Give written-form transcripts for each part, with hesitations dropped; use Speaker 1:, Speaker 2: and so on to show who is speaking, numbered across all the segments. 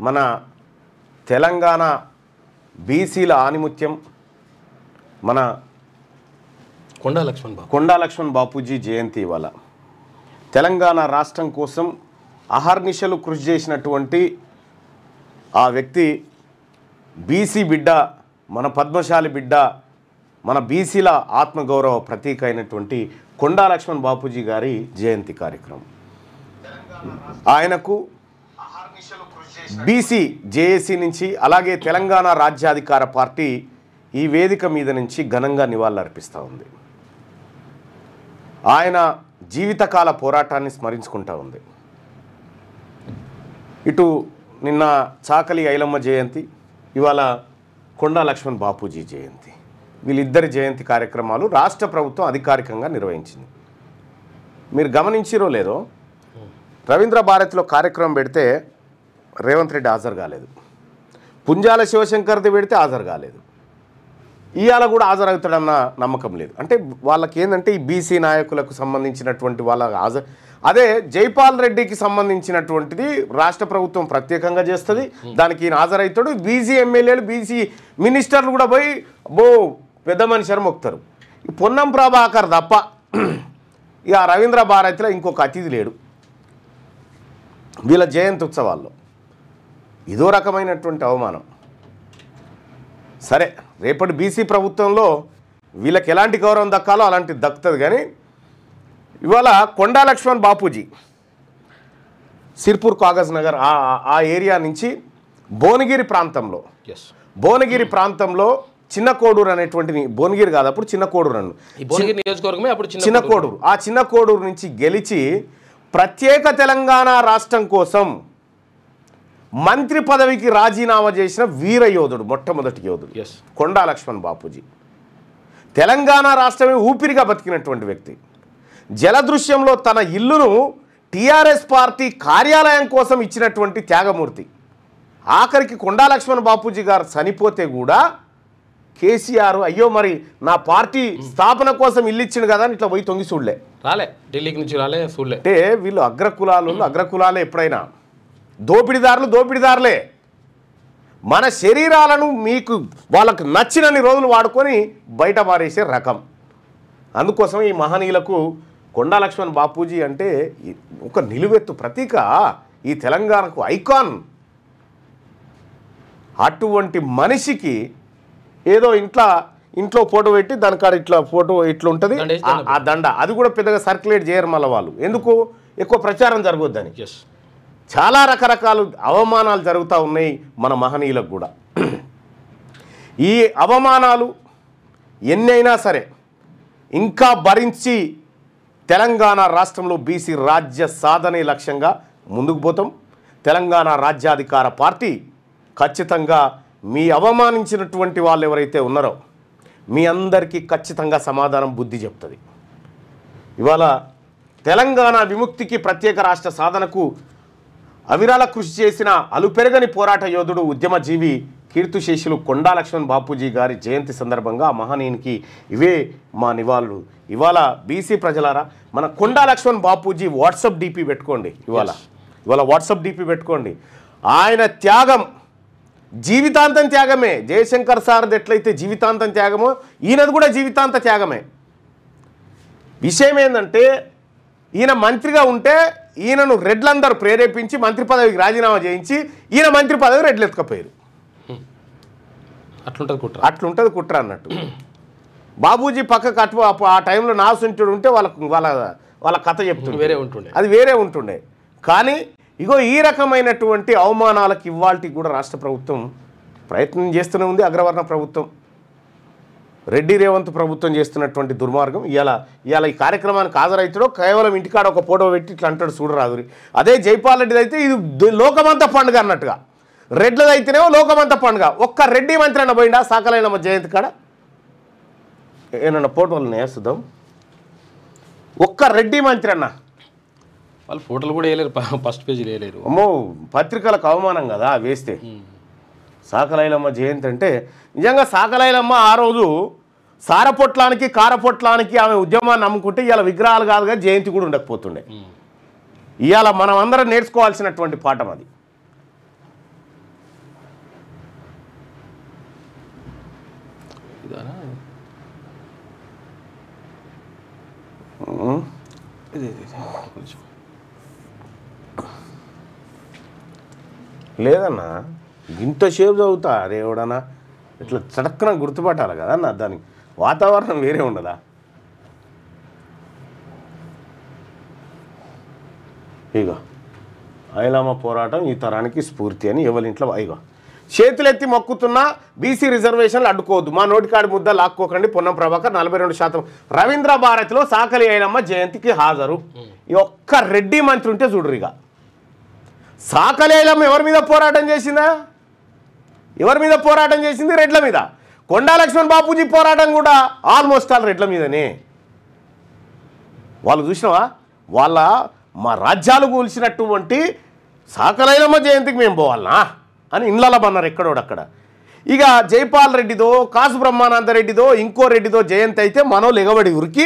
Speaker 1: మన తెలంగాణ బీసీల ఆనిముత్యం మన కొండా లక్ష్మణ్ బాపూజీ జయంతి ఇవాళ. తెలంగాణ రాష్ట్రం కోసం అహర్నిశలు కృషి చేసినటువంటి ఆ వ్యక్తి బీసీ బిడ్డ, మన పద్మశాలి బిడ్డ, మన బీసీల ఆత్మగౌరవ ప్రతీక అయినటువంటి కొండా లక్ష్మణ్ బాపూజీ గారి జయంతి కార్యక్రమం. ఆయనకు బీసీ జేఏసీ నుంచి అలాగే తెలంగాణ రాజ్యాధికార పార్టీ ఈ వేదిక మీద నుంచి ఘనంగా నివాళులర్పిస్తూ ఉంది. ఆయన జీవితకాల పోరాటాన్ని స్మరించుకుంటూ ఉంది. ఇటు నిన్న చాకలి ఐలమ్మ జయంతి, ఇవాళ కొండా లక్ష్మణ్ బాపూజీ జయంతి. వీళ్ళిద్దరి జయంతి కార్యక్రమాలు రాష్ట్ర ప్రభుత్వం అధికారికంగా నిర్వహించింది. మీరు గమనించిరో లేదో, రవీంద్ర భారతిలో కార్యక్రమం పెడితే రేవంత్ రెడ్డి హాజరు కాలేదు, పుంజాల శివశంకర్ది పెడితే హాజరు కాలేదు, ఇవాళ కూడా హాజరవుతాడన్న నమ్మకం లేదు. అంటే వాళ్ళకి ఏంటంటే ఈ బీసీ నాయకులకు సంబంధించినటువంటి వాళ్ళ అదే జైపాల్ రెడ్డికి సంబంధించినటువంటిది రాష్ట్ర ప్రభుత్వం ప్రత్యేకంగా చేస్తుంది, దానికి ఈయన హాజరవుతాడు. బీసీ ఎమ్మెల్యేలు బీసీ మినిస్టర్లు కూడా పోయి పెద్ద మనిషి మొక్కుతారు. ఈ పొన్నం ప్రభాకర్ తప్ప ఇక రవీంద్ర భారతిలో ఇంకొక అతిథి లేడు వీళ్ళ జయంతి ఉత్సవాల్లో. ఇదో రకమైనటువంటి అవమానం. సరే, రేపటి బీసీ ప్రభుత్వంలో వీళ్ళకి ఎలాంటి గౌరవం దక్కాలో అలాంటిది దక్కుతుంది. కానీ ఇవాళ కొండా లక్ష్మణ్ బాపూజీ సిర్పూర్ కాగజ్ నగర్ ఆ ఏరియా నుంచి భువనగిరి ప్రాంతంలో చిన్న కోడూరు అనేటువంటి, భువనగిరి కాదు అప్పుడు చిన్న కోడూరు అను, చిన్న కోడూరు, ఆ చిన్న కోడూరు నుంచి గెలిచి ప్రత్యేక తెలంగాణ రాష్ట్రం కోసం మంత్రి పదవికి రాజీనామా చేసిన వీర యోధుడు, మొట్టమొదటి యోధుడు కొండా లక్ష్మణ్ బాపూజీ. తెలంగాణ రాష్ట్రమే ఊపిరిగా బతికినటువంటి వ్యక్తి. జలదృశ్యంలో తన ఇల్లును టీఆర్ఎస్ పార్టీ కార్యాలయం కోసం ఇచ్చినటువంటి త్యాగమూర్తి. ఆఖరికి కొండా లక్ష్మణ్ బాపూజీ గారు చనిపోతే కూడా కేసీఆర్ అయ్యో మరి నా పార్టీ స్థాపన కోసం ఇల్లు ఇచ్చిండు కదా అని ఇట్లా పోయి తొంగి చూడలే,
Speaker 2: ఢిల్లీకి నుంచి చూడలే.
Speaker 1: అంటే వీళ్ళు అగ్రకులాలే ఎప్పుడైనా దోపిడిదారులే. మన శరీరాలను మీకు వాళ్ళకు నచ్చినన్ని రోజులు వాడుకొని బయట పారేసే రకం. అందుకోసం ఈ మహనీయులకు కొండా లక్ష్మణ్ బాపూజీ అంటే ఒక నిలువెత్తు ప్రతీక, ఈ తెలంగాణకు ఐకాన్. అటువంటి మనిషికి ఏదో ఇంట్లో ఫోటో పెట్టి దానికాడ ఇట్లా ఫోటో ఇట్లా ఉంటుంది, ఆ దండ అది కూడా పెద్దగా సర్క్యులేట్ చేయరు మళ్ళీ వాళ్ళు, ఎందుకు ఎక్కువ ప్రచారం జరగొద్దని. చాలా రకరకాల అవమానాలు జరుగుతూ ఉన్నాయి మన మహనీయులకు కూడా. ఈ అవమానాలు ఎన్నైనా సరే ఇంకా భరించి తెలంగాణ రాష్ట్రంలో బీసీ రాజ్య సాధనే లక్ష్యంగా ముందుకు పోతాం. తెలంగాణ రాజ్యాధికార పార్టీ ఖచ్చితంగా మీ అవమానించినటువంటి వాళ్ళు ఎవరైతే ఉన్నారో మీ అందరికీ ఖచ్చితంగా సమాధానం బుద్ధి చెప్తుంది. ఇవాళ తెలంగాణ విముక్తికి ప్రత్యేక రాష్ట్ర సాధనకు అవిరాల కృషి చేసిన అలుపెరగని పోరాట యోధుడు, ఉద్యమజీవి, కీర్తిశేషులు కొండా లక్ష్మణ్ బాపూజీ గారి జయంతి సందర్భంగా మహనీయునికి ఇవే మా నివాళులు. ఇవాళ బీసీ ప్రజలారా, మన కొండా లక్ష్మణ్ బాపూజీ వాట్సాప్ డీపీ పెట్టుకోండి. ఇవాళ వాట్సాప్ డీపీ పెట్టుకోండి. ఆయన త్యాగం జీవితాంతం త్యాగమే. జయశంకర్ సార్ది ఎట్లయితే జీవితాంతం త్యాగమో ఈయనది కూడా జీవితాంత త్యాగమే. విషయం ఏంటంటే ఈయన మంత్రిగా ఉంటే ఈయనను రెడ్లందరూ ప్రేరేపించి మంత్రి పదవికి రాజీనామా చేయించి ఈయన మంత్రి పదవి రెడ్లు ఎత్తుకపోయారు. అట్లుంటుంది కుట్ర అన్నట్టు. బాబూజీ పక్కకు ఆ టైంలో నాసుంటుడు ఉంటే వాళ్ళ కథ చెప్తుంది, అది వేరే ఉంటుండే. కానీ ఇగో ఈ రకమైనటువంటి అవమానాలకు ఇవాల్టి కూడా రాష్ట్ర ప్రభుత్వం ప్రయత్నం చేస్తూనే ఉంది. అగ్రవర్ణ ప్రభుత్వం, రెడ్డి రేవంత్ ప్రభుత్వం చేస్తున్నటువంటి దుర్మార్గం. ఇవాళ ఈ కార్యక్రమానికి హాజరైతాడో కేవలం ఇంటికాడ ఒక ఫోటో పెట్టి ఇట్లా అంటాడు చూడరాదురి. అదే జైపాల్ రెడ్డిది అయితే ఇది లోకమంతా పండుగ అన్నట్టుగా, రెడ్లది అయితేనేమో లోకమంతా పండుగ. ఒక్క రెడ్డి మంత్రి అన్న పోయిండా సాకలైన జయంతి కాడ? ఏమన్నా ఫోటోలు వేస్తుందాం? ఒక్క రెడ్డి మంత్రి అన్న
Speaker 2: వాళ్ళు ఫోటోలు కూడా వేయలేరు, ఫస్ట్ పేజీ వేయలేరు.
Speaker 1: అమ్మో, పత్రికలకు అవమానం కదా వేస్తే. సాకలైలమ్మ జయంతి అంటే నిజంగా సాకలైలమ్మ ఆ రోజు సారపొట్లానికి కారపొట్లానికి ఆమె ఉద్యమాన్ని నమ్ముకుంటే ఇవాళ విగ్రహాలు కాదుగా జయంతి కూడా ఉండకపోతుండే. ఇవాళ మనం అందరం నేర్చుకోవాల్సినటువంటి పాఠం అది. లేదన్నా ఇంతసేపు చదువుతా అరే ఎవడన్నా ఇట్లా చడక్కన గుర్తుపట్టాలి కదా అన్న దానికి వాతావరణం వేరే ఉండదా ఇగో ఐలమ్మ పోరాటం ఈ తరానికి స్ఫూర్తి అని ఎవరింట్లో ఇగో చేతులెత్తి మొక్కుతున్నా బీసీ రిజర్వేషన్లు అడ్డుకోవద్దు మా నోటికాడి ముద్ద లాక్కోకండి పొన్నం ప్రభాకర్ 42% రవీంద్ర భారతిలో సాకలి ఐలమ్మ జయంతికి హాజరు ఈ ఒక్క రెడ్డి మంత్రి ఉంటే చూడరు ఇక సాకలి ఐలమ్మ ఎవరి మీద పోరాటం చేసిందా ఎవరి మీద పోరాటం చేసింది రెడ్ల మీద కొండా లక్ష్మణ్ బాపూజీ పోరాటం కూడా ఆల్మోస్ట్ ఆల్ రెడ్ల మీదనే వాళ్ళు చూసినావా వాళ్ళ మా రాజ్యాలు కూల్చినటువంటి సాకలి ఐలమ్మ జయంతికి మేము పోవాలనా అని ఇళ్ళలో బన్నారు ఎక్కడోడక్కడ ఇక జైపాల్ రెడ్డిదో కాసు బ్రహ్మానందరెడ్డిదో ఇంకో రెడ్డిదో జయంతి అయితే మనోళ్ళు ఎగబడి ఉరికి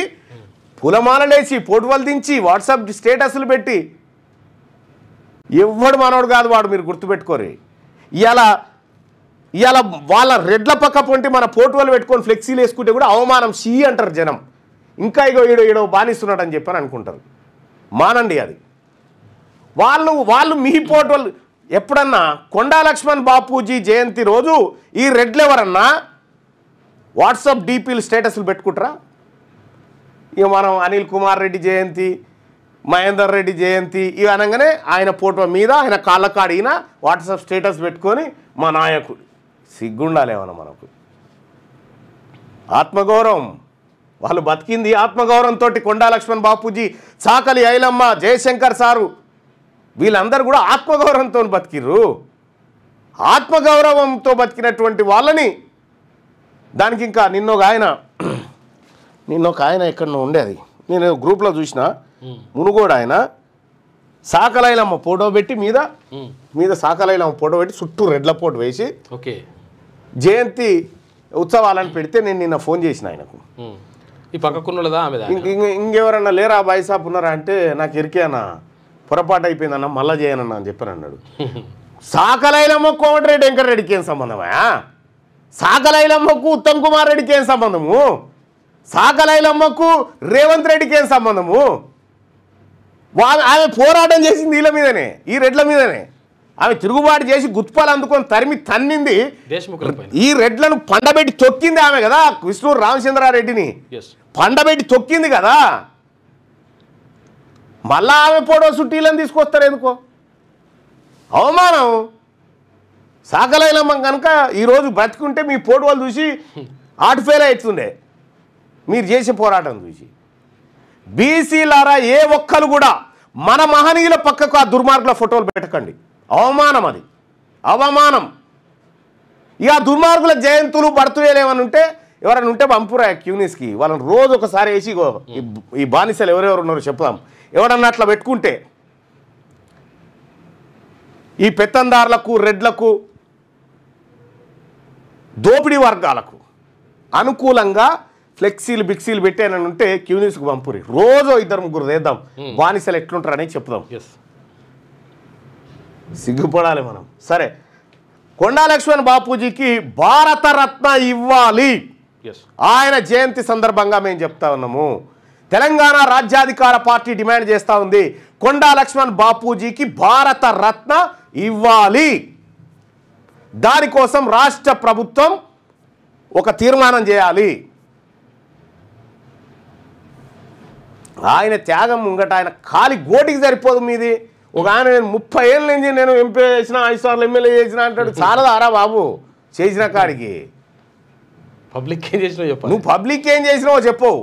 Speaker 1: పులమాలలేసి పోటువలు దించి వాట్సాప్ స్టేటస్లు పెట్టి ఎవ్వడు మనోడు కాదు వాడు మీరు గుర్తుపెట్టుకోరు ఇవాళ వాళ్ళ రెడ్ల పక్క పొంటి మన పోటువలు పెట్టుకొని ఫ్లెక్సీలు వేసుకుంటే కూడా అవమానం షీ అంటారు జనం ఇంకా ఈడో బానిస్తున్నాడు అని చెప్పని అనుకుంటారు మానండి అది వాళ్ళు మీ పోటువలు ఎప్పుడన్నా కొండా లక్ష్మణ్ బాపూజీ జయంతి రోజు ఈ రెడ్లు ఎవరన్నా వాట్సాప్ డీపీలు స్టేటస్లు పెట్టుకుంటారా ఇక మనం అనిల్ కుమార్ రెడ్డి జయంతి మహేందర్ రెడ్డి జయంతి ఇవి అనగానే ఆయన ఫోటో మీద ఆయన కాళ్ళ కాడిన వాట్సాప్ స్టేటస్ పెట్టుకొని మా నాయకుడు సిగ్గుండాలేమన్నా మనకు ఆత్మగౌరవం వాళ్ళు బతికింది ఆత్మగౌరవంతో కొండా లక్ష్మణ్ బాపూజీ సాకలి ఐలమ్మ జయశంకర్ సారు వీళ్ళందరూ కూడా ఆత్మగౌరవంతో బతికిర్రు ఆత్మగౌరవంతో బతికినటువంటి వాళ్ళని దానికి ఇంకా నిన్నొక ఆయన ఎక్కడో ఉండేది నేను గ్రూప్లో చూసిన మునుగోడు ఆయన సాకలైలమ్మ ఫోటో పెట్టి మీద సాకలైలమ్మ ఫోటో పెట్టి చుట్టూ రెడ్ల పోటు వేసి
Speaker 2: ఓకే
Speaker 1: జయంతి ఉత్సవాలని పెడితే నేను నిన్న ఫోన్ చేసిన ఆయనకు
Speaker 2: ఈ పక్కకున్నదా
Speaker 1: ఇంకెవరన్నా లేరా బాయిసాబ్ ఉన్నారా అంటే నాకు ఎరికేనా పొరపాటు అయిపోయిందన్న మళ్ళా చేయనన్నా అని చెప్పని అన్నాడు సాకలైలమ్మకు కోమటిరెడ్డి వెంకటరెడ్డికి ఏం సంబంధమా సాకలైలమ్మకు ఉత్తమ్ కుమార్ రెడ్డికి ఏం సంబంధము సాకలైలమ్మకు రేవంత్ రెడ్డికి ఏం సంబంధము ఆమె పోరాటం చేసింది వీళ్ళ మీదనే ఈ రెడ్ల మీదనే ఆమె తిరుగుబాటు చేసి గుత్పాలు అందుకొని తరిమి తన్నింది ఈ రెడ్లను పండబెట్టి తొక్కింది ఆమె కదా విష్ణు రామచంద్రారెడ్డిని పండబెట్టి తొక్కింది కదా మళ్ళా ఆమె ఫోటో సుట్టీలను తీసుకొస్తారు ఎందుకో అవమానం సాకలైలమ్మ కనుక ఈరోజు బ్రతుకుంటే మీ ఫోటోలు చూసి ఆర్ట్ ఫెయిల్ అవుతుండే మీరు చేసే పోరాటం చూసి బీసీలారా ఏ ఒక్కరు కూడా మన మహనీయుల పక్కకు ఆ దుర్మార్గుల ఫోటోలు పెట్టకండి అవమానం అది అవమానం ఇక దుర్మార్గుల జయంతులు బర్త్డేలు ఏమని ఉంటే ఎవరైనా ఉంటే పంపురా క్యూనిస్కి వాళ్ళని రోజు ఒకసారి వేసి ఈ బానిసలు ఎవరెవరు ఉన్నారో చెప్దాం ఎవడన్నా అట్లా పెట్టుకుంటే ఈ పెత్తందారులకు రెడ్లకు దోపిడీ వర్గాలకు అనుకూలంగా ఫ్లెక్సీలు బిక్సీలు పెట్టానని ఉంటే క్యూనిస్కి పంపురి రోజు 2-3 వేద్దాం బానిసలు ఎట్లుంటారని చెప్దాం సిగ్గుపడాలి మనం సరే కొండా లక్ష్మణ్ బాపూజీకి భారతరత్న ఇవ్వాలి ఆయన జయంతి సందర్భంగా మేము చెప్తా ఉన్నాము తెలంగాణ రాజ్యాధికార పార్టీ డిమాండ్ చేస్తూ ఉంది కొండా లక్ష్మణ్ బాపూజీకి భారత రత్న ఇవ్వాలి దానికోసం రాష్ట్ర ప్రభుత్వం ఒక తీర్మానం చేయాలి ఆయన త్యాగం ముంగట ఆయన ఖాళీ గోటికి సరిపోదు మీది ఒక ఆయన 30 ఏళ్ళ నుంచి నేను ఎంపీ చేసిన 5 సార్లు ఎమ్మెల్యే చేసిన అంటాడు చాలా ఆరా బాబు చేసిన కాడికి
Speaker 2: పబ్లిక్ ఏం చేసినావు చెప్పు
Speaker 1: నువ్వు పబ్లిక్ ఏం చేసినావో చెప్పవు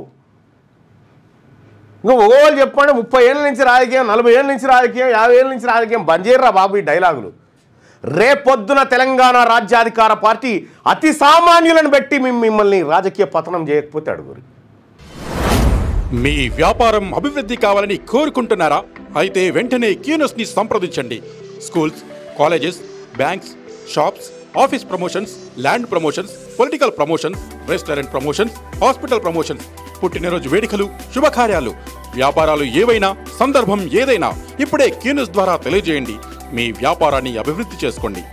Speaker 1: ఇంకా ఒకవేళ చెప్పండి 30 ఏళ్ళ నుంచి రాజకీయం 40 ఏళ్ళ నుంచి రాజకీయం 50 ఏళ్ళ నుంచి రాజకీయం బంద్ చేయరా బాబు ఈ డైలాగులు రేపొద్దున తెలంగాణ రాజ్యాధికార పార్టీ అతి సామాన్యులను బట్టి మిమ్మల్ని రాజకీయ పతనం చేయకపోతే అడుగురి
Speaker 3: మీ వ్యాపారం అభివృద్ధి కావాలని కోరుకుంటున్నారా అయితే వెంటనే క్యూనస్ని సంప్రదించండి schools colleges banks shops office promotions land promotions political promotions restaurant promotions hospital promotions పుట్టినరోజు వేడుకలు శుభకార్యాలు వ్యాపారాలు ఏవైనా సందర్భం ఏదైనా ఇప్పుడే క్యూనస్ ద్వారా తెలియజేయండి మీ వ్యాపారాన్ని అభివృద్ధి చేసుకోండి